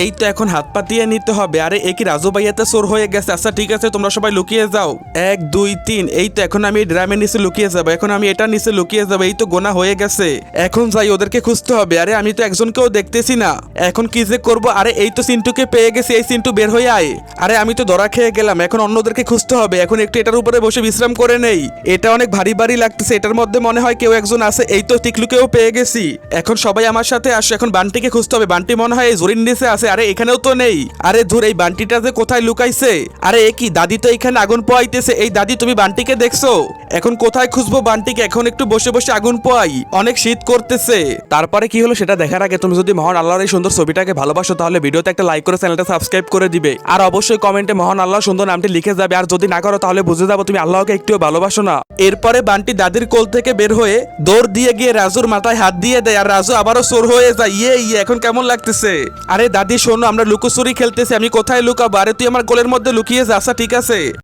এই তো এখন হাত পাতিয়ে নিতে হবে। আরে এ কি রাজু ভাইয়াতে চোর হয়ে গেছে। আচ্ছা ঠিক আছে, তোমরা সবাই লুকিয়ে যাও। 1 2 3। এই তো এখন আমি ড্রামের নিচে লুকিয়ে যাবো। এখন আমি এটা নিচে লুকিয়ে যাবো। এই তো গোনা হয়ে গেছে। এখন যাই, ওদেরকে খুঁজতে হবে। আরে আমি তো একজনকেও দেখতেছি না, এখন কি যে করবো। আরে এই তো চিন্টুকে পেয়ে গেছি। এই চিন্টু বের হয়ে আয়। আরে আমি তো ধরা খেয়ে গেলাম, এখন অন্যদেরকে খুঁজতে হবে। এখন একটু এটার উপরে বসে বিশ্রাম করে নেই। এটা অনেক ভারী ভারী লাগতেছে, এটার মধ্যে মনে হয় কেউ একজন আছে। এই তো টিকলুকেও পেয়ে গেছি। এখন সবাই আমার সাথে আসো, এখন বান্টিকে খুঁজতে হবে। বান্টি মনে হয় এই জরির নিচে আছে। আরে এখানেও তো নেই। আরে ধুর, এই বান্টিটা যে কোথায় লুকাইছে। আরে এ কি, দাদি তো এখানে আগুন পোয়াইতেছে। এই দাদি, তুমি বান্টিকে দেখছো? এখন কোথায় খুঁজবো বান্টিকে? এখন একটু বসে বসে আগুন পোয়াই, অনেক শীত করতেছে। তারপরে কি হলো সেটা দেখার আগে তুমি যদি মহান আল্লাহর এই সুন্দর ছবিটাকে ভালোবাসো তাহলে ভিডিওতে একটা লাইক করে চ্যানেলটা সাবস্ক্রাইব করে দিবে। আর অবশ্যই কমেন্টে মহান আল্লাহর সুন্দর নামটি লিখে যাবে। আর যদি না করো তাহলে বুঝে যাবো তুমি আল্লাহকে একটুও ভালোবাসো না। এরপরে বান্টি দাদির কোল থেকে বের হয়ে দৌড় দিয়ে গিয়ে রাজুর মাথায় হাত দিয়ে দেয়। আর রাজু আবারও চোর হয়ে যায়। ইয়ে, এখন কেমন লাগতেছে? আরে দাদি শোনো, আমরা লুকোচুরি খেলতেছি। আমি কোথায় লুকাবো? আরে তুই আমার কোলের মধ্যে লুকিয়ে যা। আচ্ছা ঠিক আছে।